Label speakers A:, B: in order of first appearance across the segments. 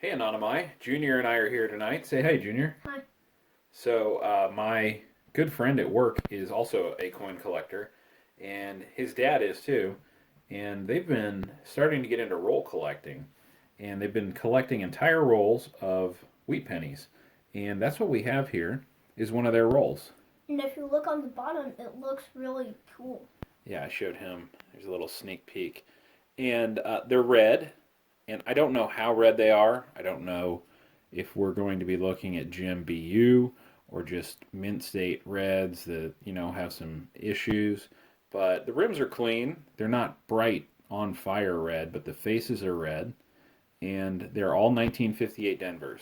A: Hey, Anonymai. Junior and I are here tonight. Say hey, Junior.
B: Hi.
A: So, my good friend at work is also a coin collector, and his dad is too. And they've been starting to get into roll collecting, and they've been collecting entire rolls of wheat pennies. And that's what we have here is one of their rolls.
B: And if you look on the bottom, it looks really cool.
A: Yeah, I showed him. There's a little sneak peek. And they're red, and I don't know how red they are. I don't know if we're going to be looking at Gem BU or just mint state reds that, have some issues. But the rims are clean. They're not bright on fire red, but the faces are red. And they're all 1958 Denvers.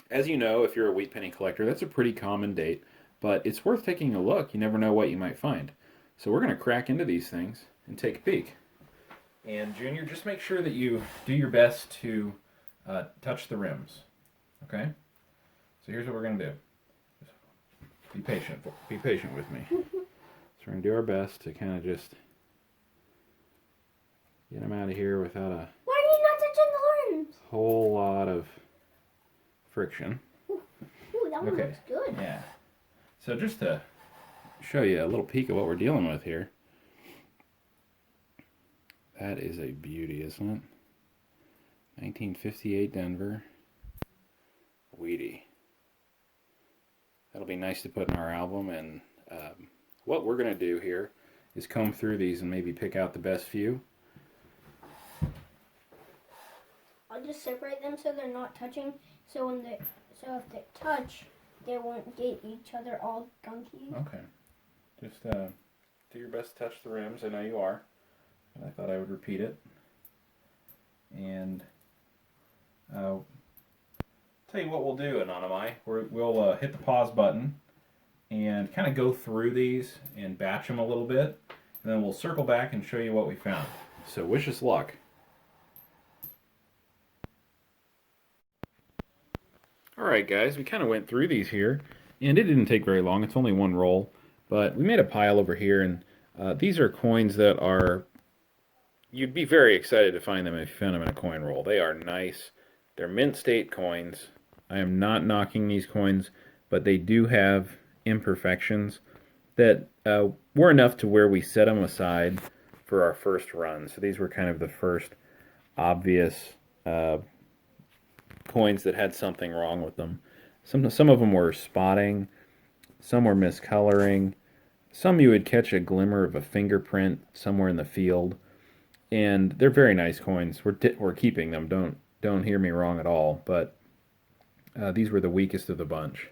A: As you know, if you're a wheat penny collector, that's a pretty common date, but it's worth taking a look. You never know what you might find. So we're going to crack into these things and take a peek. And Junior, just make sure that you do your best to touch the rims. Okay? So here's what we're going to do. Just be patient. Be patient with me. So we're going to do our best to kind of just get them out of here without a
B: Why are you not touching the rims?
A: whole lot of friction.
B: Ooh, that one looks good.
A: Yeah. So just to show you a little peek of what we're dealing with here. That is a beauty, isn't it? 1958 Denver Wheatie. That'll be nice to put in our album. And what we're going to do here is comb through these and maybe pick out the best few.
B: I'll just separate them so they're not touching. So if they touch, they won't get each other all gunky.
A: Okay. Just do your best to touch the rims. I know you are. But I thought I would repeat it. And tell you what we'll do, Anonymai. We'll hit the pause button and kind of go through these and batch them a little bit. And then we'll circle back and show you what we found. So wish us luck. Alright guys, we kind of went through these here. And it didn't take very long. It's only one roll. But we made a pile over here. And these are coins that are... You'd be very excited to find them if you found them in a coin roll. They are nice. They're mint state coins. I am not knocking these coins, but they do have imperfections that were enough to where we set them aside for our first run. So these were kind of the first obvious coins that had something wrong with them. Some of them were spotting, some were miscoloring, some you would catch a glimmer of a fingerprint somewhere in the field. And they're very nice coins. We're keeping them. Don't hear me wrong at all. But these were the weakest of the bunch.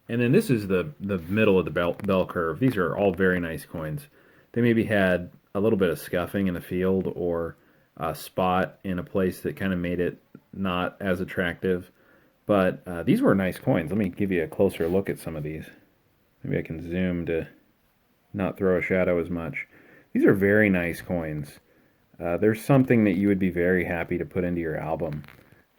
A: And then this is the middle of the bell curve. These are all very nice coins. They maybe had a little bit of scuffing in the field or a spot in a place that kind of made it not as attractive. But these were nice coins. Let me give you a closer look at some of these. Maybe I can zoom to not throw a shadow as much. These are very nice coins. There's something that you would be very happy to put into your album,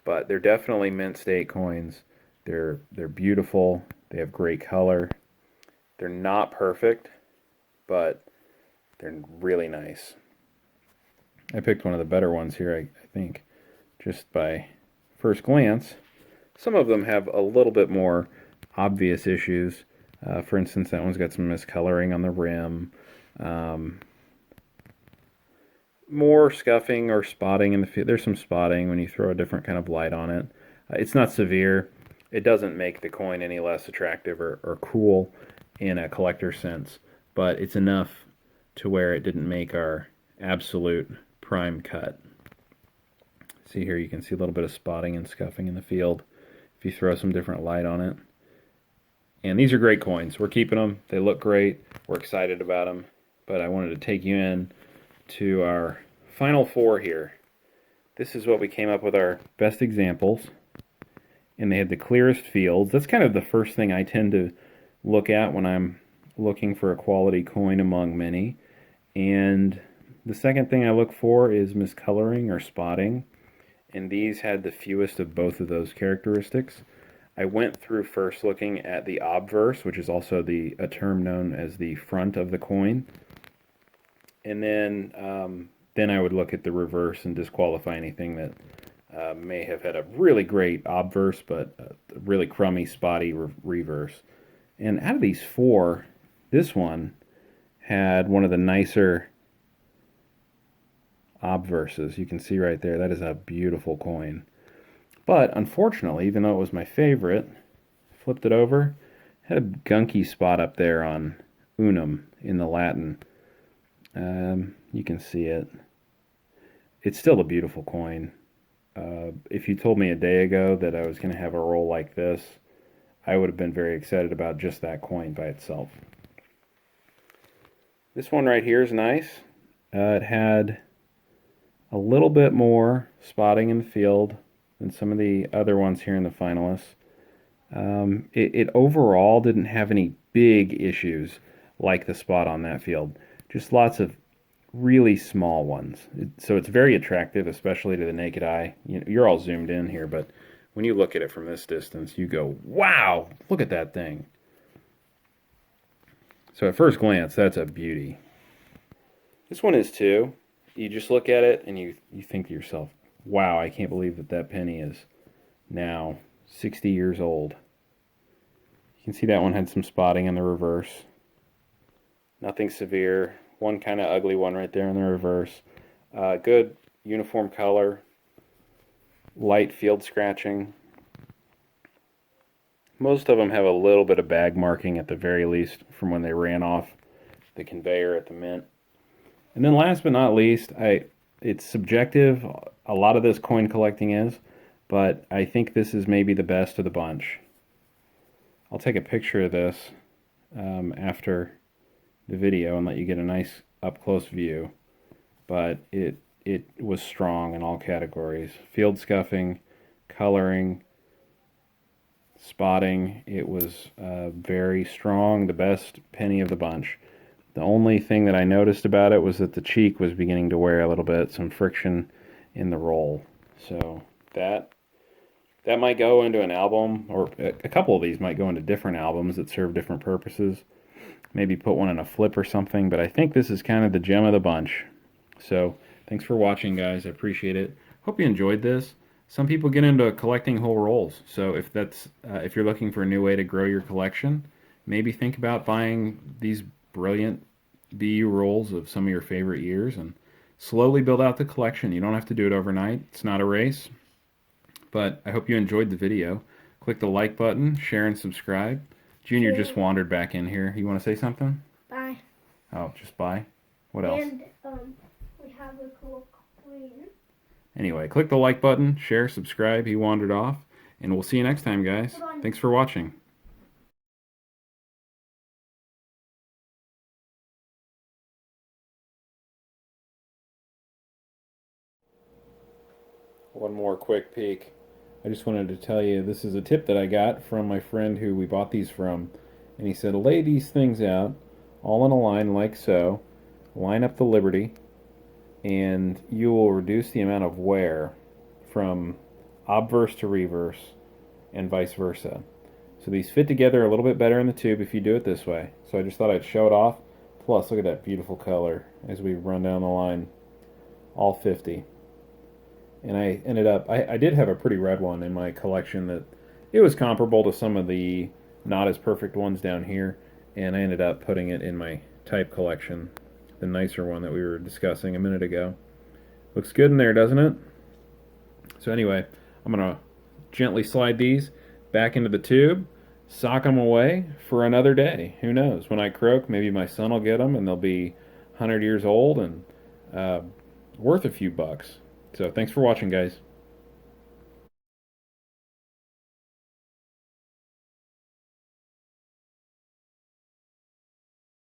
A: but they're definitely mint state coins. They're beautiful. They have great color. They're not perfect, but they're really nice. I picked one of the better ones here, I think, just by first glance. Some of them have a little bit more obvious issues. For instance, that one's got some miscoloring on the rim. More scuffing or spotting in the field. There's some spotting when you throw a different kind of light on it. It's not severe. It doesn't make the coin any less attractive or cool in a collector sense, but it's enough to where it didn't make our absolute prime cut. See here, you can see a little bit of spotting and scuffing in the field if you throw some different light on it. And these are great coins. We're keeping them. They look great. We're excited about them. But I wanted to take you in to our final four here. This is what we came up with, our best examples. And they had the clearest fields. That's kind of the first thing I tend to look at when I'm looking for a quality coin among many. And the second thing I look for is miscoloring or spotting. And these had the fewest of both of those characteristics. I went through first looking at the obverse, which is also a term known as the front of the coin. And then I would look at the reverse and disqualify anything that may have had a really great obverse, but a really crummy, spotty reverse. And out of these four, this one had one of the nicer obverses. You can see right there, that is a beautiful coin. But unfortunately, even though it was my favorite, flipped it over, had a gunky spot up there on unum in the Latin. You can see it. It's still a beautiful coin. If you told me a day ago that I was going to have a roll like this, I would have been very excited about just that coin by itself. This one right here is nice. It had a little bit more spotting in the field than some of the other ones here in the finalists. It overall didn't have any big issues like the spot on that field. Just lots of really small ones. So it's very attractive, especially to the naked eye. You're all zoomed in here, but when you look at it from this distance, you go, wow, look at that thing. So at first glance, that's a beauty. This one is too. You just look at it and you think to yourself, wow, I can't believe that penny is now 60 years old. You can see that one had some spotting in the reverse. Nothing severe. One kind of ugly one right there in the reverse. Good uniform color. Light field scratching. Most of them have a little bit of bag marking at the very least from when they ran off the conveyor at the mint. And then last but not least, it's subjective. A lot of this coin collecting is, but I think this is maybe the best of the bunch. I'll take a picture of this after the video and let you get a nice up close view. But it was strong in all categories. Field scuffing, coloring, spotting. It was very strong, the best penny of the bunch. The only thing that I noticed about it was that the cheek was beginning to wear a little bit, some friction in the roll. So that might go into an album, or a couple of these might go into different albums that serve different purposes. Maybe put one in a flip or something, but I think this is kind of the gem of the bunch. So thanks for watching, guys. I appreciate it. Hope you enjoyed this. Some people get into collecting whole rolls, so if you're looking for a new way to grow your collection, maybe think about buying these brilliant BU rolls of some of your favorite years and slowly build out the collection. You don't have to do it overnight. It's not a race. But I hope you enjoyed the video. Click the like button, share and subscribe. Junior just wandered back in here. You want to say something?
B: Bye.
A: Oh, just bye? What else?
B: And we have a cool coin.
A: Anyway, click the like button, share, subscribe. He wandered off. And we'll see you next time, guys. Thanks for watching. One more quick peek. I just wanted to tell you this is a tip that I got from my friend who we bought these from. And he said, lay these things out all in a line like so. Line up the Liberty, and you will reduce the amount of wear from obverse to reverse and vice versa. So these fit together a little bit better in the tube if you do it this way. So I just thought I'd show it off. Plus, look at that beautiful color as we run down the line. All 50. And I ended up, I did have a pretty red one in my collection that it was comparable to some of the not as perfect ones down here, and I ended up putting it in my type collection, the nicer one that we were discussing a minute ago. Looks good in there, doesn't it? So anyway, I'm going to gently slide these back into the tube, sock them away for another day. Who knows? When I croak, maybe my son will get them and they'll be 100 years old and worth a few bucks. So thanks for watching, guys.